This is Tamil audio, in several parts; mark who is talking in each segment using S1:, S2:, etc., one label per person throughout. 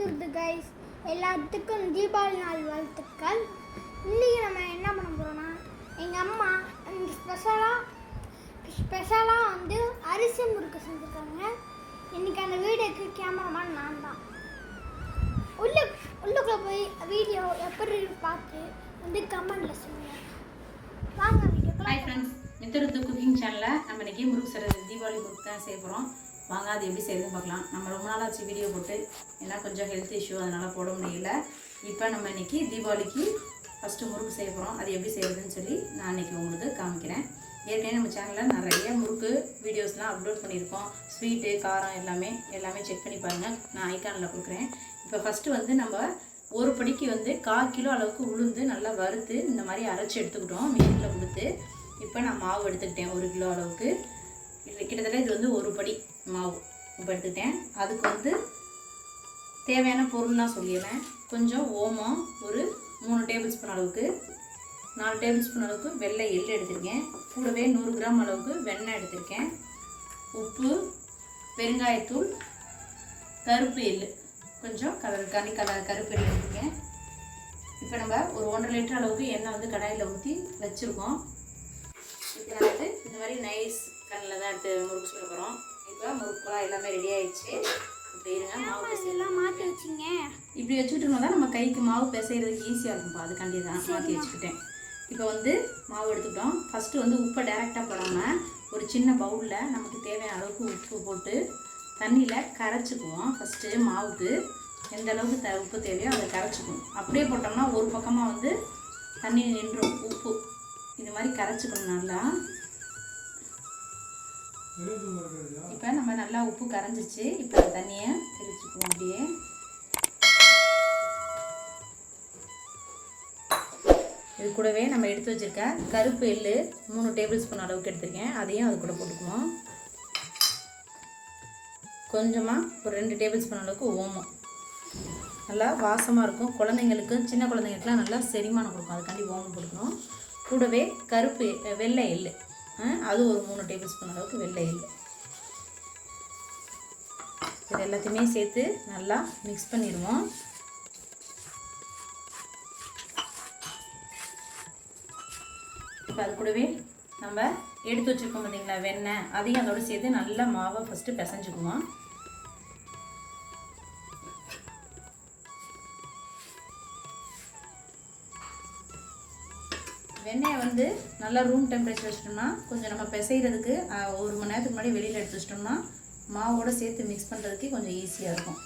S1: கோயம்புத்தூர் கைஸ் எல்லாத்துக்கும் தீபாவளி நாள் வாழ்த்துக்கள். இன்றைக்கி நம்ம என்ன பண்ண போகிறோன்னா, எங்கள் அம்மா இங்கே ஸ்பெஷலாக வந்து அரிசி முறுக்கு செஞ்சுருக்காங்க. இன்றைக்கி அந்த வீடியோக்கு கேமராமேன் நான் தான். உள்ளுக்குள்ளே போய் வீடியோ எப்படி பார்த்து வந்து கமெண்டில் சொல்லுங்கள். வாங்க வீடியோ.
S2: ஹாய் ஃப்ரெண்ட்ஸ், மித்தருத்து குக்கிங் சேனலில் நம்ம இன்றைக்கி முறுக்கு செய்கிறது தீபாவளி முறுக்கு தான் செய்ய போகிறோம். வாங்க அது எப்படி செய்யுதுன்னு பார்க்கலாம். நம்ம ரொம்ப நாளாச்சு வீடியோ போட்டு, ஏன்னா கொஞ்சம் ஹெல்த் இஷ்யூ அதனால் போட முடியல. இப்போ நம்ம இன்றைக்கி தீபாவளிக்கு ஃபஸ்ட்டு முறுக்கு செய்ய போகிறோம். அது எப்படி செய்கிறதுன்னு சொல்லி நான் இன்றைக்கி உங்களுக்கு காமிக்கிறேன். ஏற்கனவே நம்ம சேனலில் நிறைய முறுக்கு வீடியோஸ்லாம் அப்லோட் பண்ணியிருக்கோம். ஸ்வீட்டு, காரம் எல்லாமே செக் பண்ணி பாருங்கள். நான் ஐக்கானில் கொடுக்குறேன். இப்போ ஃபஸ்ட்டு வந்து நம்ம ஒரு படிக்கு வந்து 1/4 கிலோ அளவுக்கு உளுந்து நல்லா வறுத்து இந்த மாதிரி அரைச்சி எடுத்துக்கிட்டோம் மிஷினில் கொடுத்து. இப்போ நான் மாவு எடுத்துக்கிட்டேன் 1 கிலோ அளவுக்கு. கிட்டத்தட்ட இது வந்து ஒரு படி மாவு இப்போ எடுத்துக்கிட்டேன். அதுக்கு வந்து தேவையான பொருள்லாம் சொல்லிடுறேன். கொஞ்சம் ஓமம் ஒரு 3 டேபிள் ஸ்பூன் அளவுக்கு, 4 டேபிள் ஸ்பூன் அளவுக்கு வெள்ளை எள்ளு எடுத்திருக்கேன். கூடவே 100 கிராம் அளவுக்கு வெண்ணெய் எடுத்திருக்கேன். உப்பு, பெருங்காயத்தூள், கருப்பு எள்ளு, கொஞ்சம் கருப்பு எள்ளு எடுத்திருக்கேன். இப்போ நம்ம ஒரு 1.5 லிட்டர் அளவுக்கு எண்ணெய் வந்து கடாயில் ஊற்றி வச்சுருக்கோம். இப்போ நான் வந்து இந்த மாதிரி நைஸ் கண்ணில் தான் எடுத்து முறுக்கு சொல்ல போகிறோம். இப்போ முறுக்குலாம் எல்லாமே ரெடி ஆகிடுச்சு. இப்போ இருங்க, மாவு பிசையெல்லாம்
S1: மாற்றி வச்சிங்க.
S2: இப்படி வச்சுக்கிட்டோம்னா தான் நம்ம கைக்கு மாவு பிசைகிறதுக்கு ஈஸியாக இருக்கும்ப்பா. அதுக்காண்டி தான் மாற்றி வச்சுக்கிட்டேன். இப்போ வந்து மாவு எடுத்துக்கிட்டோம். ஃபஸ்ட்டு வந்து உப்பை டைரெக்டாக போடாமல் ஒரு சின்ன பவுலில் நமக்கு தேவையான அளவுக்கு உப்பு போட்டு தண்ணியில் கரைச்சிக்குவோம். ஃபஸ்ட்டு மாவுக்கு எந்த அளவுக்கு உப்பு தேவையோ அதை கரைச்சிக்குவோம். அப்படியே போட்டோம்னா ஒரு பக்கமாக வந்து தண்ணி நின்றும். உப்பு இது மாதிரி கரைச்சிக்கணும் நல்லா. இப்போ நம்ம நல்லா உப்பு கரைஞ்சிச்சு. இப்போ தண்ணியை தெளிச்சுக்குவோம். அப்படியே இது கூடவே நம்ம எடுத்து வச்சுருக்க கருப்பு எள்ளு 3 டேபிள் ஸ்பூன் அளவுக்கு எடுத்துருக்கேன். அதையும் அது கூட போட்டுக்குவோம். கொஞ்சமாக ஒரு 2 டேபிள் ஸ்பூன் அளவுக்கு ஓமம். நல்லா வாசமாக இருக்கும். குழந்தைங்களுக்கு, சின்ன குழந்தைங்களுக்குலாம் நல்லா செரிமானம் கொடுக்கும். அதுக்காண்டி ஓமம் போட்டுக்கணும். கூடவே வெள்ளை எள்ளு, அது ஒரு 3 டேபிள் ஸ்பூன் அளவுக்கு வெள்ளை எள்ளு. இது எல்லாத்தையுமே சேர்த்து நல்லா மிக்ஸ் பண்ணிடுவோம். இப்போ அது கூடவே நம்ம எடுத்து வச்சுருக்கோம் பார்த்தீங்களா வெண்ணெய், அதையும் அதோடு சேர்த்து நல்லா மாவை ஃபஸ்ட்டு பிசைஞ்சுக்குவோம். வெண்ணெயை வந்து நல்லா ரூம் டெம்பரேச்சர் வச்சிட்டோம்னா கொஞ்சம் நம்ம பிசைகிறதுக்கு 1 மணி நேரத்துக்கு முன்னாடி வெளியில் எடுத்து வச்சிட்டோம்னா மாவோடு சேர்த்து மிக்ஸ் பண்ணுறதுக்கு கொஞ்சம் ஈஸியாக இருக்கும்.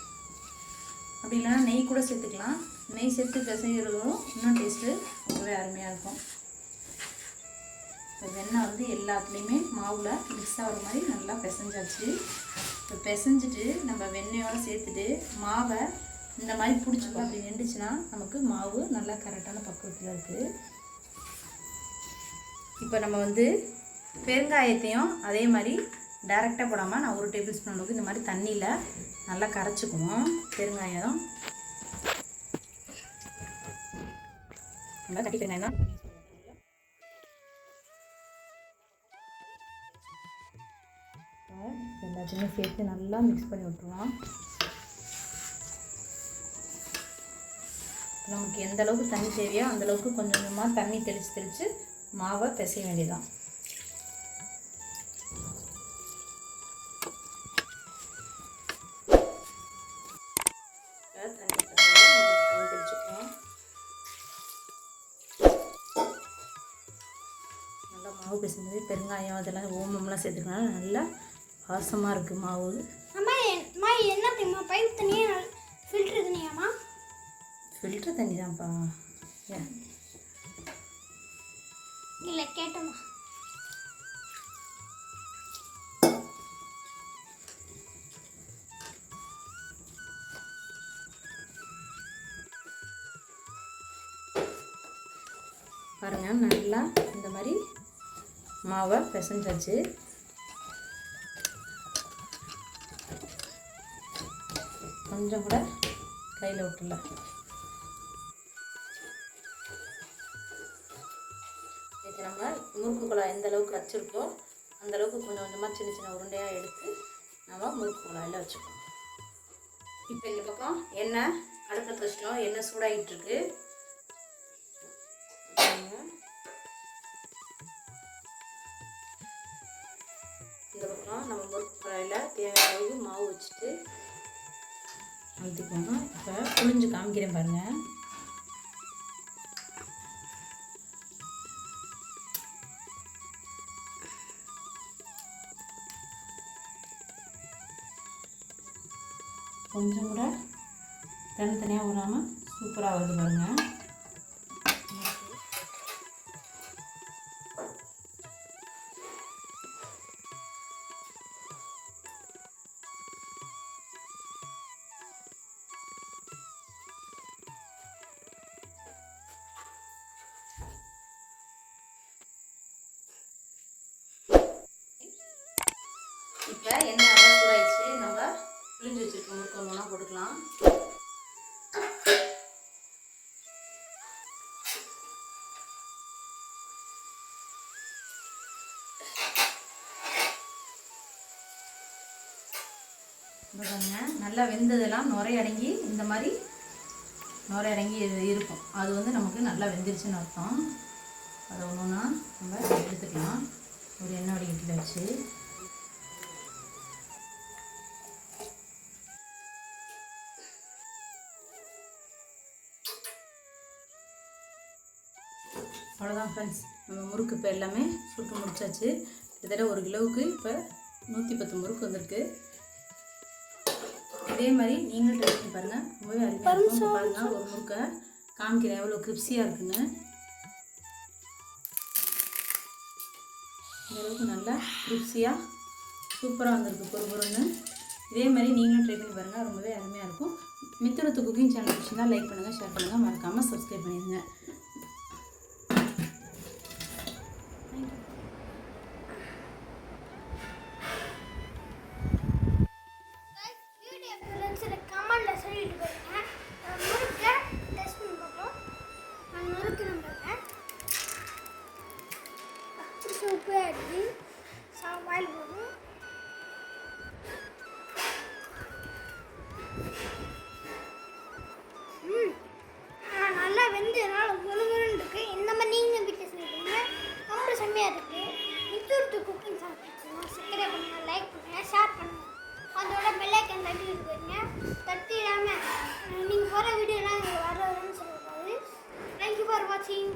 S2: அப்படி இல்லைன்னா நெய் கூட சேர்த்துக்கலாம். நெய் சேர்த்து பிசைகிறதும் இன்னும் டேஸ்ட்டு ரொம்பவே அருமையாக இருக்கும். இப்போ வெண்ணெய் வந்து எல்லாத்துலேயுமே மாவில் மிக்ஸ் ஆகிற மாதிரி நல்லா பிசைஞ்சாச்சு. இப்போ பிசைஞ்சிட்டு நம்ம வெண்ணெயோடு சேர்த்துட்டு மாவை இந்த மாதிரி பிடிச்சிப்போம். அப்படி நின்றுச்சுன்னா நமக்கு மாவு நல்லா கரெக்டான பக்குவத்தில் இருக்குது. இப்போ நம்ம வந்து பெருங்காயத்தையும் அதே மாதிரி டைரெக்டாக போடாமல் நான் 1 டேபிள் ஸ்பூன் அளவுக்கு இந்த மாதிரி தண்ணியில் நல்லா கரைச்சிக்குவோம். பெருங்காயம் நல்லா கட்டி பெருங்காயம் தான் எல்லாத்தையுமே சேர்த்து நல்லா மிக்ஸ் பண்ணி விட்டுருவோம். நமக்கு எந்த அளவுக்கு தண்ணி தேவையோ அந்தளவுக்கு கொஞ்சம் கொஞ்சமாக தண்ணி தெளித்து மாவை பிசைய வேண்டியதான். நல்லா மாவு பிசைஞ்சது பெருங்காயம் அதெல்லாம் ஓமம்லாம் சேர்த்துக்கனால நல்லா வாசமாக இருக்குது மாவு.
S1: அம்மா என்ன தெரியுமா, பைப் தண்ணியே ஃபில்டர் தண்ணியாம்மா?
S2: ஃபில்டர் தண்ணி தான்ப்பா. ஏன்
S1: இல்லை கேட்டோம்மா.
S2: பாருங்கள், நல்லா இந்த மாதிரி மாவை பிசைஞ்சாச்சு. கொஞ்சம் கூட கையில் விட்டுல. இது நம்ம முறுக்கு குழாய் எந்த அளவுக்கு வச்சுருக்கோ அந்தளவுக்கு கொஞ்சம் கொஞ்சமாக சின்ன சின்ன உருண்டையாக எடுத்து நம்ம முறுக்கு குழாயில் வச்சுக்கணும். இப்போ இந்த பக்கம் எண்ணெய் அடுப்பில் வச்சிட்டோம். எண்ணெய் சூடாகிட்டு இருக்கு. இந்த பக்கம் நம்ம முறுக்கு கடாயில் தேவையான அளவு மாவு வச்சுட்டு அழுத்திக்கோங்க. இப்போ புளிஞ்சு காமிக்கிறேன் பாருங்கள். கொஞ்சம் கூட தனித்தனியாக விடாமல் சூப்பராக வருது பாருங்கள். இப்போ எண்ணெய் நல்லா சூடாயிடுச்சு. நம்ம புளிஞ்சு வச்சுருக்கோம் முறுக்கு ஒன்று ஒன்றா போட்டுக்கலாம். பாருங்க, நல்லா வெந்ததெல்லாம் நுரையடங்கி இந்த மாதிரி நுரையடங்கி இருக்கும். அது வந்து நமக்கு நல்லா வெந்துருச்சுன்னு அர்த்தம். அதை ஒன்றுனா நம்ம எடுத்துக்கலாம். ஒரு எண்ணெய் வடிகட்டில் வச்சு அவ்வளோதான் ஃப்ரெண்ட்ஸ். நம்ம முறுக்கு இப்போ எல்லாமே சுட்டு முடிச்சாச்சு. கிட்டத்தட்ட 1 கிலோவுக்கு இப்போ 110 முறுக்கு வந்திருக்கு. இதே மாதிரி நீங்களும் ட்ரை பண்ணி பாருங்கள். ரொம்பவே அருமையாக இருக்கும். பாருங்கள், ஒரு முறுக்கை காமிக்கிறேன் எவ்வளோ கிரிப்ஸியாக இருக்குன்னு. இந்த அளவுக்கு நல்லா கிரிப்ஸியாக சூப்பராக வந்திருக்கு பொறுன்னு. இதே மாதிரி நீங்களும் ட்ரை பண்ணி பாருங்கள். ரொம்பவே அருமையாக இருக்கும். மித்ருத்து குக்கிங் சேனல் பிடிச்சிருந்தா லைக் பண்ணுங்கள், ஷேர் பண்ணுங்கள், மறக்காமல் சப்ஸ்கிரைப் பண்ணிடுங்க.
S1: நல்லா வெந்து முழுமுழுன்னு இருக்கு. இந்த மாதிரி நீங்கள் வீட்டில் செய்வீங்க. ரொம்ப செம்மையாக இருக்கு. மித்ருத்து குக்கிங் சேனல் சப்ஸ்கிரைப் பண்ணுங்க, லைக் பண்ணுங்க, ஷேர் பண்ணுங்க. அதோட பெல் ஐக்கன் தட்டி விடுவீங்க. தட்டிடாமல் நீங்கள் போகிற வீடியோலாம் வரணும்னு சொல்லக்கூடாது. தேங்க்யூ ஃபார் வாட்சிங்.